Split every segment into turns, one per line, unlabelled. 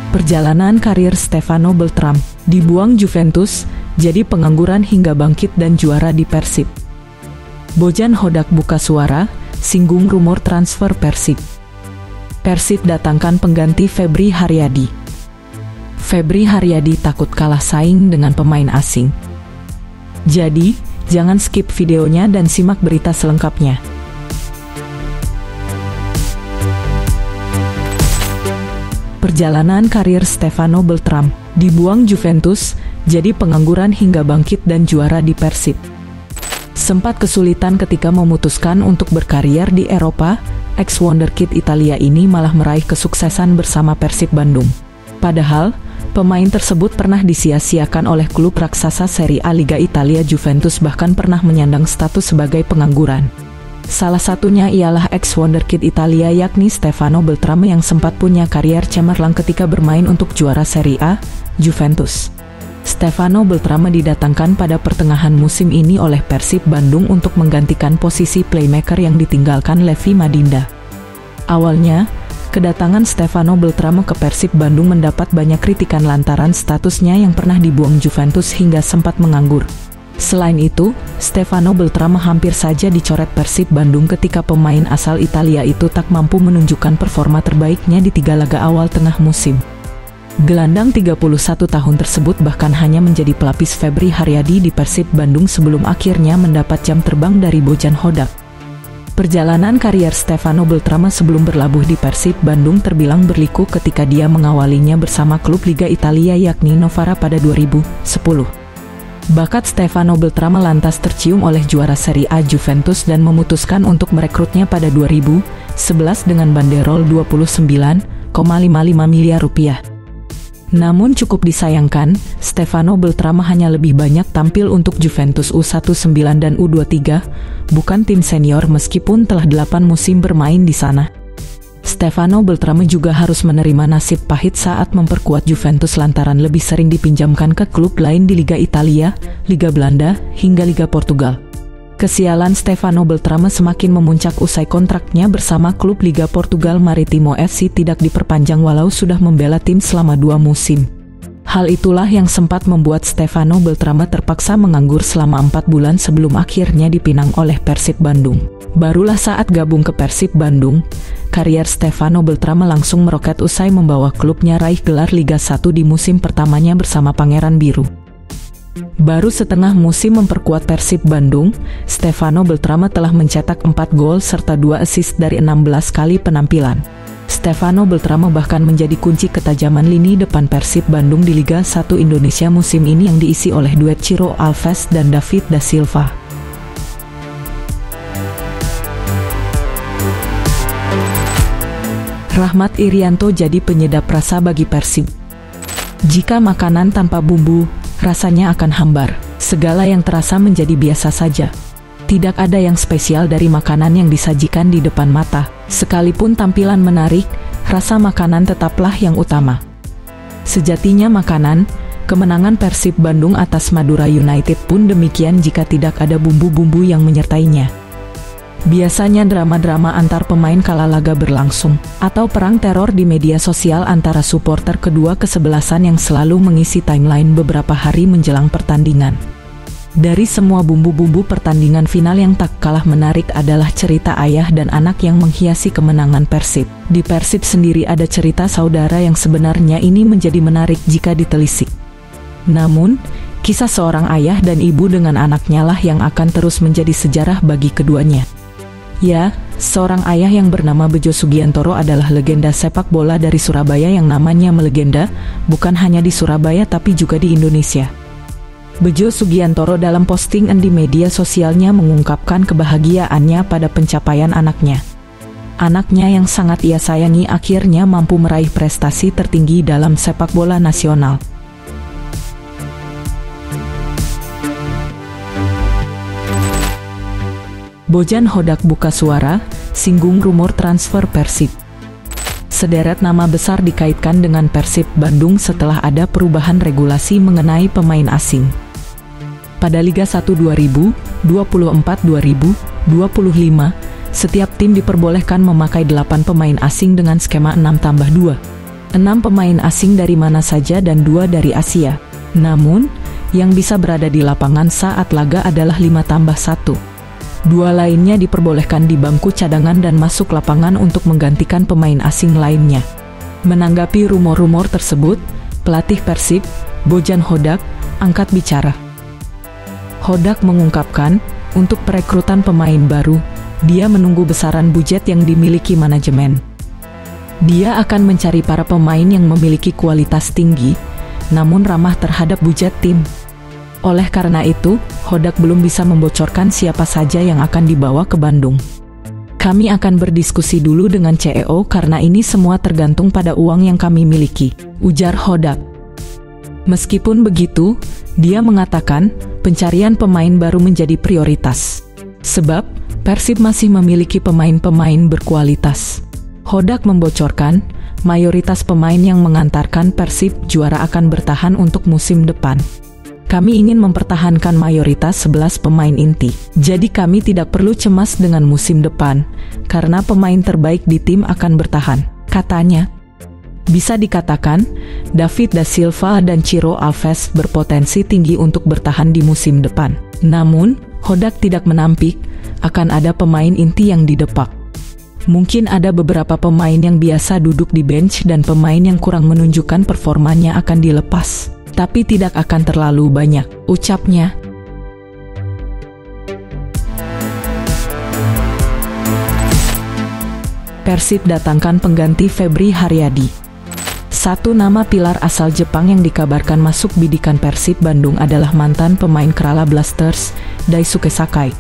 Perjalanan karir Stefano Beltram, dibuang Juventus, jadi pengangguran hingga bangkit dan juara di Persib. Bojan Hodak buka suara, singgung rumor transfer Persib. Persib datangkan pengganti Febri Haryadi. Febri Haryadi takut kalah saing dengan pemain asing. Jadi, jangan skip videonya dan simak berita selengkapnya. Perjalanan karir Stefano Beltram, dibuang Juventus, jadi pengangguran hingga bangkit dan juara di Persib. Sempat kesulitan ketika memutuskan untuk berkarier di Eropa, ex-wonderkid Italia ini malah meraih kesuksesan bersama Persib Bandung. Padahal, pemain tersebut pernah disia-siakan oleh klub raksasa Serie A Liga Italia Juventus, bahkan pernah menyandang status sebagai pengangguran. Salah satunya ialah ex-wonderkid Italia yakni Stefano Beltram yang sempat punya karier cemerlang ketika bermain untuk juara Serie A, Juventus. Stefano Beltram didatangkan pada pertengahan musim ini oleh Persib Bandung untuk menggantikan posisi playmaker yang ditinggalkan Levi Madinda. Awalnya, kedatangan Stefano Beltram ke Persib Bandung mendapat banyak kritikan lantaran statusnya yang pernah dibuang Juventus hingga sempat menganggur. Selain itu, Stefano Beltram hampir saja dicoret Persib Bandung ketika pemain asal Italia itu tak mampu menunjukkan performa terbaiknya di 3 laga awal tengah musim. Gelandang 31 tahun tersebut bahkan hanya menjadi pelapis Febri Haryadi di Persib Bandung sebelum akhirnya mendapat jam terbang dari Bojan Hodak. Perjalanan karier Stefano Beltram sebelum berlabuh di Persib Bandung terbilang berliku ketika dia mengawalinya bersama klub Liga Italia yakni Novara pada 2010. Bakat Stefano Beltram lantas tercium oleh juara Serie A Juventus dan memutuskan untuk merekrutnya pada 2011 dengan banderol 29,55 miliar rupiah. Namun cukup disayangkan, Stefano Beltram hanya lebih banyak tampil untuk Juventus U19 dan U23, bukan tim senior meskipun telah 8 musim bermain di sana. Stefano Beltram juga harus menerima nasib pahit saat memperkuat Juventus lantaran lebih sering dipinjamkan ke klub lain di Liga Italia, Liga Belanda, hingga Liga Portugal. Kesialan Stefano Beltram semakin memuncak usai kontraknya bersama klub Liga Portugal Maritimo FC tidak diperpanjang walau sudah membela tim selama 2 musim. Hal itulah yang sempat membuat Stefano Beltram terpaksa menganggur selama 4 bulan sebelum akhirnya dipinang oleh Persib Bandung. Barulah saat gabung ke Persib Bandung, karier Stefano Beltram langsung meroket usai membawa klubnya raih gelar Liga 1 di musim pertamanya bersama Pangeran Biru. Baru setengah musim memperkuat Persib Bandung, Stefano Beltram telah mencetak 4 gol serta 2 assist dari 16 kali penampilan. Stefano Beltram bahkan menjadi kunci ketajaman lini depan Persib Bandung di Liga 1 Indonesia musim ini yang diisi oleh duet Ciro Alves dan David da Silva. Rahmat Irianto jadi penyedap rasa bagi Persib. Jika makanan tanpa bumbu, rasanya akan hambar. Segala yang terasa menjadi biasa saja. Tidak ada yang spesial dari makanan yang disajikan di depan mata. Sekalipun tampilan menarik, rasa makanan tetaplah yang utama. Sejatinya makanan, kemenangan Persib Bandung atas Madura United pun demikian jika tidak ada bumbu-bumbu yang menyertainya. Biasanya drama-drama antar pemain kala laga berlangsung, atau perang teror di media sosial antara supporter kedua kesebelasan yang selalu mengisi timeline beberapa hari menjelang pertandingan. Dari semua bumbu-bumbu pertandingan final yang tak kalah menarik adalah cerita ayah dan anak yang menghiasi kemenangan Persib. Di Persib sendiri ada cerita saudara yang sebenarnya ini menjadi menarik jika ditelisik. Namun, kisah seorang ayah dan ibu dengan anaknya lah yang akan terus menjadi sejarah bagi keduanya. Ya, seorang ayah yang bernama Bejo Sugiantoro adalah legenda sepak bola dari Surabaya yang namanya melegenda, bukan hanya di Surabaya tapi juga di Indonesia. Bejo Sugiantoro dalam postingan di media sosialnya mengungkapkan kebahagiaannya pada pencapaian anaknya. Anaknya yang sangat ia sayangi akhirnya mampu meraih prestasi tertinggi dalam sepak bola nasional. Bojan Hodak buka suara, singgung rumor transfer Persib. Sederet nama besar dikaitkan dengan Persib Bandung setelah ada perubahan regulasi mengenai pemain asing. Pada Liga 1 2024-2025, setiap tim diperbolehkan memakai 8 pemain asing dengan skema 6+2. 6 pemain asing dari mana saja dan 2 dari Asia. Namun, yang bisa berada di lapangan saat laga adalah 5+1. 2 lainnya diperbolehkan di bangku cadangan dan masuk lapangan untuk menggantikan pemain asing lainnya. Menanggapi rumor-rumor tersebut, pelatih Persib, Bojan Hodak, angkat bicara. Hodak mengungkapkan, untuk perekrutan pemain baru, dia menunggu besaran budget yang dimiliki manajemen. Dia akan mencari para pemain yang memiliki kualitas tinggi, namun ramah terhadap budget tim. Oleh karena itu, Hodak belum bisa membocorkan siapa saja yang akan dibawa ke Bandung. Kami akan berdiskusi dulu dengan CEO karena ini semua tergantung pada uang yang kami miliki, ujar Hodak. Meskipun begitu, dia mengatakan pencarian pemain baru menjadi prioritas. Sebab, Persib masih memiliki pemain-pemain berkualitas. Hodak membocorkan, mayoritas pemain yang mengantarkan Persib juara akan bertahan untuk musim depan. Kami ingin mempertahankan mayoritas 11 pemain inti. Jadi kami tidak perlu cemas dengan musim depan, karena pemain terbaik di tim akan bertahan, katanya. Bisa dikatakan, David da Silva dan Ciro Alves berpotensi tinggi untuk bertahan di musim depan. Namun, Hodak tidak menampik, akan ada pemain inti yang didepak. Mungkin ada beberapa pemain yang biasa duduk di bench dan pemain yang kurang menunjukkan performanya akan dilepas. Tapi tidak akan terlalu banyak, ucapnya. Persib datangkan pengganti Febri Haryadi. Satu nama pilar asal Jepang yang dikabarkan masuk bidikan Persib Bandung adalah mantan pemain Kerala Blasters, Daisuke Sakai.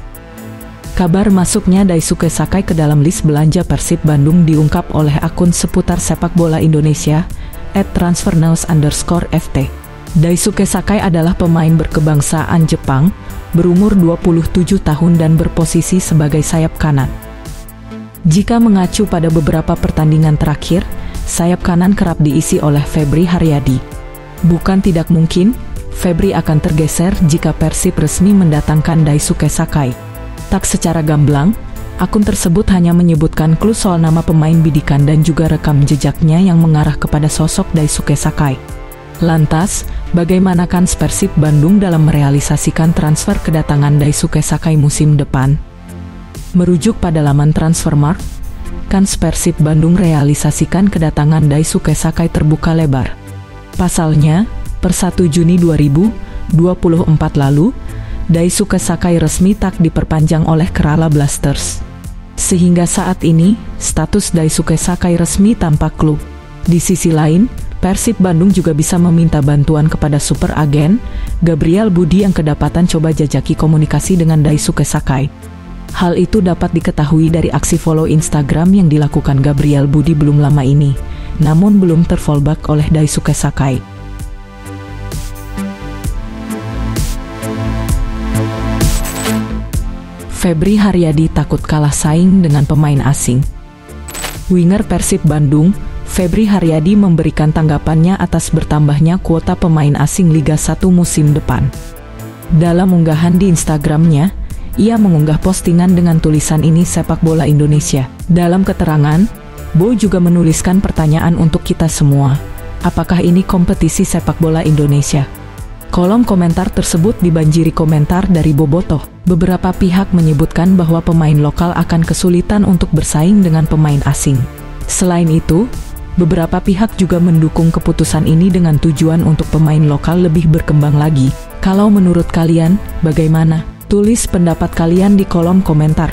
Kabar masuknya Daisuke Sakai ke dalam list belanja Persib Bandung diungkap oleh akun seputar sepak bola Indonesia, @transfernews_ft. Daisuke Sakai adalah pemain berkebangsaan Jepang, berumur 27 tahun dan berposisi sebagai sayap kanan. Jika mengacu pada beberapa pertandingan terakhir, sayap kanan kerap diisi oleh Febri Haryadi. Bukan tidak mungkin, Febri akan tergeser jika Persib resmi mendatangkan Daisuke Sakai. Tak secara gamblang, akun tersebut hanya menyebutkan clue soal nama pemain bidikan dan juga rekam jejaknya yang mengarah kepada sosok Daisuke Sakai. Lantas, bagaimana kans Persib Bandung dalam merealisasikan transfer kedatangan Daisuke Sakai musim depan? Merujuk pada laman Transfermarkt, kans Persib Bandung realisasikan kedatangan Daisuke Sakai terbuka lebar. Pasalnya, per 1 Juni 2024 lalu, Daisuke Sakai resmi tak diperpanjang oleh Kerala Blasters. Sehingga saat ini, status Daisuke Sakai resmi tanpa klub. Di sisi lain, Persib Bandung juga bisa meminta bantuan kepada super agen, Gabriel Budi yang kedapatan coba jajaki komunikasi dengan Daisuke Sakai. Hal itu dapat diketahui dari aksi follow Instagram yang dilakukan Gabriel Budi belum lama ini, namun belum terfallback oleh Daisuke Sakai. Febri Haryadi takut kalah saing dengan pemain asing. Winger Persib Bandung, Febri Haryadi memberikan tanggapannya atas bertambahnya kuota pemain asing Liga 1 musim depan. Dalam unggahan di Instagramnya, ia mengunggah postingan dengan tulisan "Ini sepak bola Indonesia". Dalam keterangan, Bo juga menuliskan pertanyaan untuk kita semua. Apakah ini kompetisi sepak bola Indonesia? Kolom komentar tersebut dibanjiri komentar dari Bobotoh. Beberapa pihak menyebutkan bahwa pemain lokal akan kesulitan untuk bersaing dengan pemain asing. Selain itu, beberapa pihak juga mendukung keputusan ini dengan tujuan untuk pemain lokal lebih berkembang lagi. Kalau menurut kalian, bagaimana? Tulis pendapat kalian di kolom komentar.